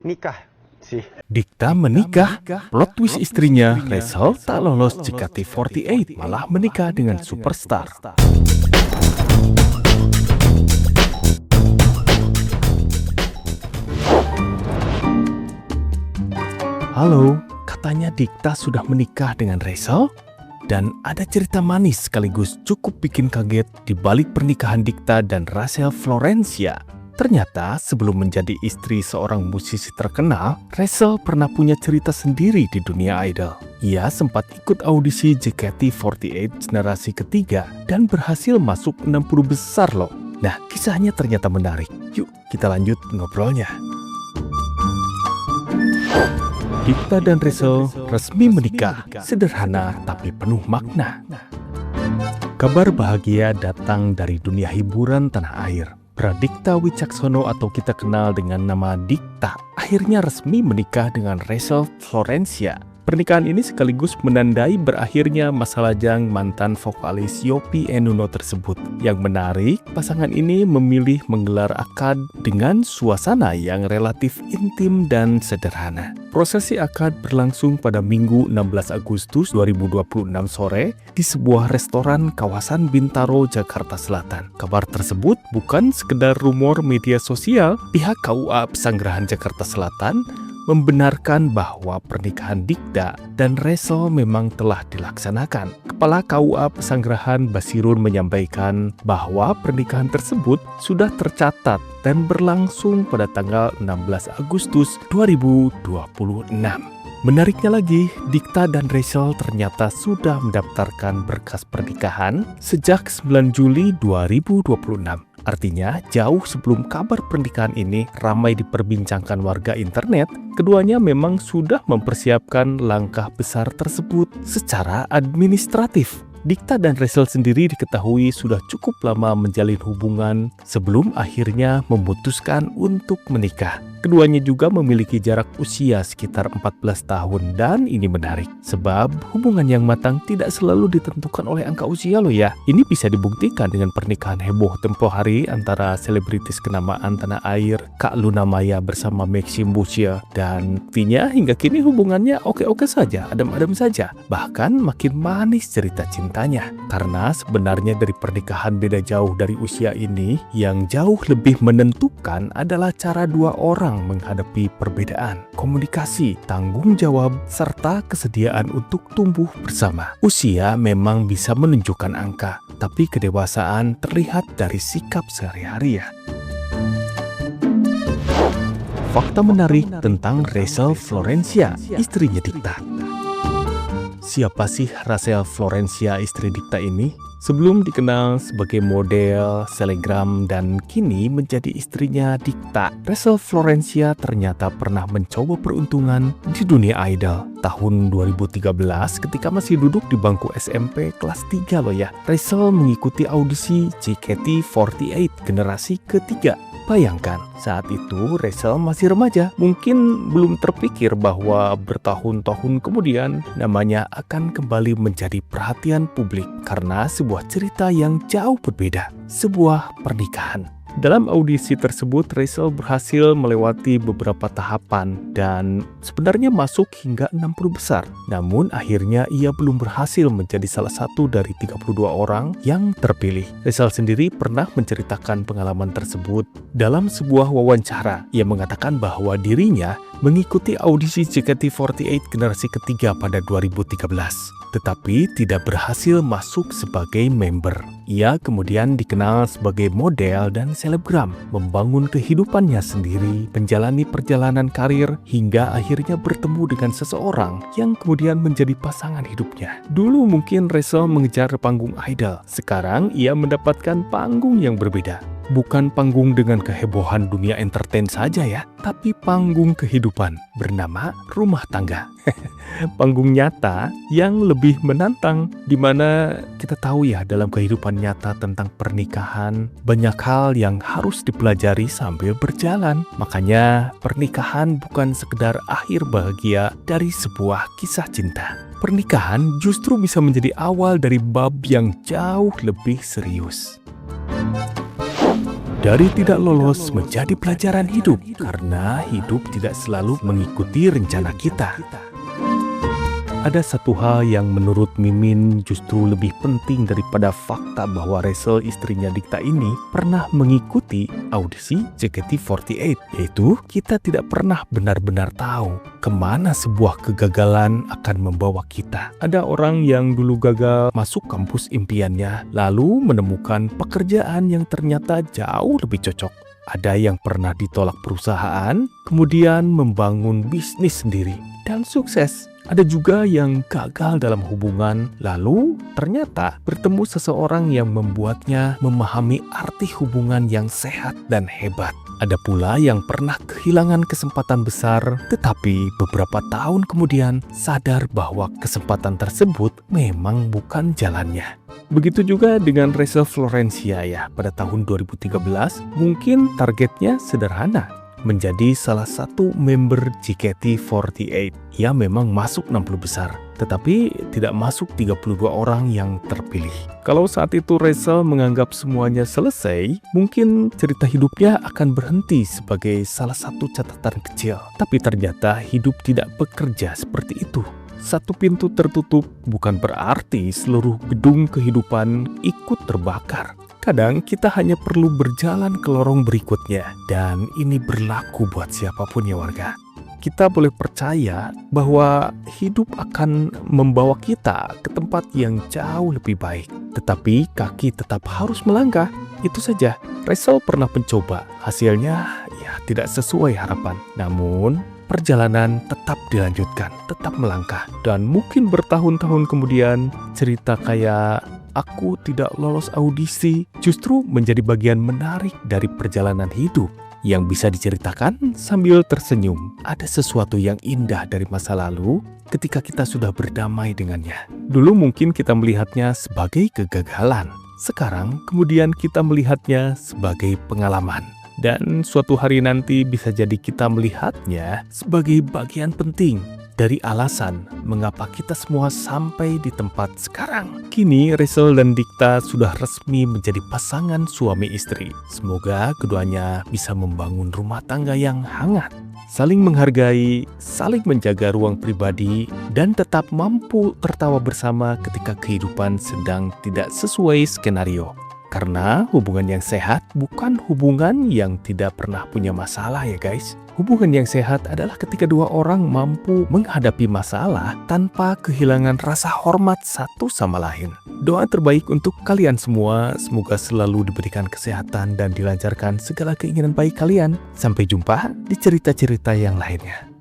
nikah sih. Dikta menikah, plot twist istrinya, Rachel tak lolos JKT48, malah menikah dengan superstar. Halo, katanya Dikta sudah menikah dengan Rachel? Dan ada cerita manis sekaligus cukup bikin kaget di balik pernikahan Dikta dan Rachel Florencia. Ternyata sebelum menjadi istri seorang musisi terkenal, Rachel pernah punya cerita sendiri di dunia idol. Ia sempat ikut audisi JKT48 generasi ketiga dan berhasil masuk 60 besar loh. Nah, kisahnya ternyata menarik. Yuk kita lanjut ngobrolnya. Dikta dan Rachel resmi menikah, sederhana tapi penuh makna. Kabar bahagia datang dari dunia hiburan tanah air. Pradikta Wicaksono atau kita kenal dengan nama Dikta akhirnya resmi menikah dengan Rachel Florencia. Pernikahan ini sekaligus menandai berakhirnya masa lajang mantan vokalis Yovie and Nuno tersebut. Yang menarik, pasangan ini memilih menggelar akad dengan suasana yang relatif intim dan sederhana. Prosesi akad berlangsung pada Minggu 16 Agustus 2026 sore di sebuah restoran kawasan Bintaro, Jakarta Selatan. Kabar tersebut bukan sekedar rumor media sosial. Pihak KUA Pesanggerahan Jakarta Selatan membenarkan bahwa pernikahan Dikta dan Rachel memang telah dilaksanakan. Kepala KUA Pesanggerahan Basirun menyampaikan bahwa pernikahan tersebut sudah tercatat dan berlangsung pada tanggal 16 Agustus 2026. Menariknya lagi, Dikta dan Rachel ternyata sudah mendaftarkan berkas pernikahan sejak 9 Juli 2026. Artinya, jauh sebelum kabar pernikahan ini ramai diperbincangkan warga internet, keduanya memang sudah mempersiapkan langkah besar tersebut secara administratif. Dikta dan Rachel sendiri diketahui sudah cukup lama menjalin hubungan sebelum akhirnya memutuskan untuk menikah. Keduanya juga memiliki jarak usia sekitar 14 tahun dan ini menarik sebab hubungan yang matang tidak selalu ditentukan oleh angka usia loh ya. Ini bisa dibuktikan dengan pernikahan heboh tempo hari antara selebritis kenamaan tanah air Kak Luna Maya bersama Maxim Busia dan Vina. Hingga kini hubungannya oke-oke saja, adem-adem saja. Bahkan makin manis cerita cintanya. Karena sebenarnya dari pernikahan beda jauh dari usia ini, yang jauh lebih menentukan adalah cara dua orang menghadapi perbedaan, komunikasi, tanggung jawab, serta kesediaan untuk tumbuh bersama. Usia memang bisa menunjukkan angka, tapi kedewasaan terlihat dari sikap sehari-hari ya. Fakta menarik tentang Rachel Florencia, istrinya Dikta. Siapa sih Rachel Florencia, istri Dikta ini? Sebelum dikenal sebagai model, selegram, dan kini menjadi istrinya Dikta, Rachel Florencia ternyata pernah mencoba peruntungan di dunia idol. Tahun 2013 ketika masih duduk di bangku SMP kelas 3 loh ya, Rachel mengikuti audisi JKT48 generasi ketiga. Bayangkan, saat itu Rachel masih remaja, mungkin belum terpikir bahwa bertahun-tahun kemudian namanya akan kembali menjadi perhatian publik karena sebuah cerita yang jauh berbeda, sebuah pernikahan. Dalam audisi tersebut, Rachel berhasil melewati beberapa tahapan dan sebenarnya masuk hingga 60 besar. Namun akhirnya ia belum berhasil menjadi salah satu dari 32 orang yang terpilih. Rachel sendiri pernah menceritakan pengalaman tersebut dalam sebuah wawancara. Ia mengatakan bahwa dirinya mengikuti audisi JKT48 generasi ketiga pada 2013, tetapi tidak berhasil masuk sebagai member. Ia kemudian dikenal sebagai model dan selebgram, membangun kehidupannya sendiri, menjalani perjalanan karir, hingga akhirnya bertemu dengan seseorang yang kemudian menjadi pasangan hidupnya. Dulu mungkin Rachel mengejar panggung idol, sekarang ia mendapatkan panggung yang berbeda. Bukan panggung dengan kehebohan dunia entertain saja ya, tapi panggung kehidupan bernama rumah tangga. Panggung nyata yang lebih menantang, di mana kita tahu ya dalam kehidupan nyata tentang pernikahan banyak hal yang harus dipelajari sambil berjalan. Makanya pernikahan bukan sekedar akhir bahagia dari sebuah kisah cinta. Pernikahan justru bisa menjadi awal dari bab yang jauh lebih serius. Dari tidak lolos menjadi pelajaran hidup, karena hidup tidak selalu mengikuti rencana kita. Ada satu hal yang menurut Mimin justru lebih penting daripada fakta bahwa Rachel, istrinya Dikta ini, pernah mengikuti audisi JKT48, yaitu kita tidak pernah benar-benar tahu kemana sebuah kegagalan akan membawa kita. Ada orang yang dulu gagal masuk kampus impiannya, lalu menemukan pekerjaan yang ternyata jauh lebih cocok. Ada yang pernah ditolak perusahaan, kemudian membangun bisnis sendiri dan sukses. Ada juga yang gagal dalam hubungan, lalu ternyata bertemu seseorang yang membuatnya memahami arti hubungan yang sehat dan hebat. Ada pula yang pernah kehilangan kesempatan besar, tetapi beberapa tahun kemudian sadar bahwa kesempatan tersebut memang bukan jalannya. Begitu juga dengan Rachel Florencia ya, pada tahun 2013 mungkin targetnya sederhana, menjadi salah satu member JKT48. Ia memang masuk 60 besar, tetapi tidak masuk 32 orang yang terpilih. Kalau saat itu Rachel menganggap semuanya selesai, mungkin cerita hidupnya akan berhenti sebagai salah satu catatan kecil. Tapi ternyata hidup tidak bekerja seperti itu. Satu pintu tertutup bukan berarti seluruh gedung kehidupan ikut terbakar. Kadang kita hanya perlu berjalan ke lorong berikutnya, dan ini berlaku buat siapapun ya warga. Kita boleh percaya bahwa hidup akan membawa kita ke tempat yang jauh lebih baik. Tetapi kaki tetap harus melangkah, itu saja. Rachel pernah mencoba, hasilnya ya tidak sesuai harapan. Namun perjalanan tetap dilanjutkan, tetap melangkah. Dan mungkin bertahun-tahun kemudian cerita kayak aku tidak lolos audisi justru menjadi bagian menarik dari perjalanan hidup yang bisa diceritakan sambil tersenyum. Ada sesuatu yang indah dari masa lalu ketika kita sudah berdamai dengannya. Dulu mungkin kita melihatnya sebagai kegagalan. Sekarang kemudian kita melihatnya sebagai pengalaman. Dan suatu hari nanti bisa jadi kita melihatnya sebagai bagian penting dari alasan mengapa kita semua sampai di tempat sekarang. Kini Rachel dan Dikta sudah resmi menjadi pasangan suami istri. Semoga keduanya bisa membangun rumah tangga yang hangat, saling menghargai, saling menjaga ruang pribadi, dan tetap mampu tertawa bersama ketika kehidupan sedang tidak sesuai skenario. Karena hubungan yang sehat bukan hubungan yang tidak pernah punya masalah ya guys. Hubungan yang sehat adalah ketika dua orang mampu menghadapi masalah tanpa kehilangan rasa hormat satu sama lain. Doa terbaik untuk kalian semua, semoga selalu diberikan kesehatan dan dilancarkan segala keinginan baik kalian. Sampai jumpa di cerita-cerita yang lainnya.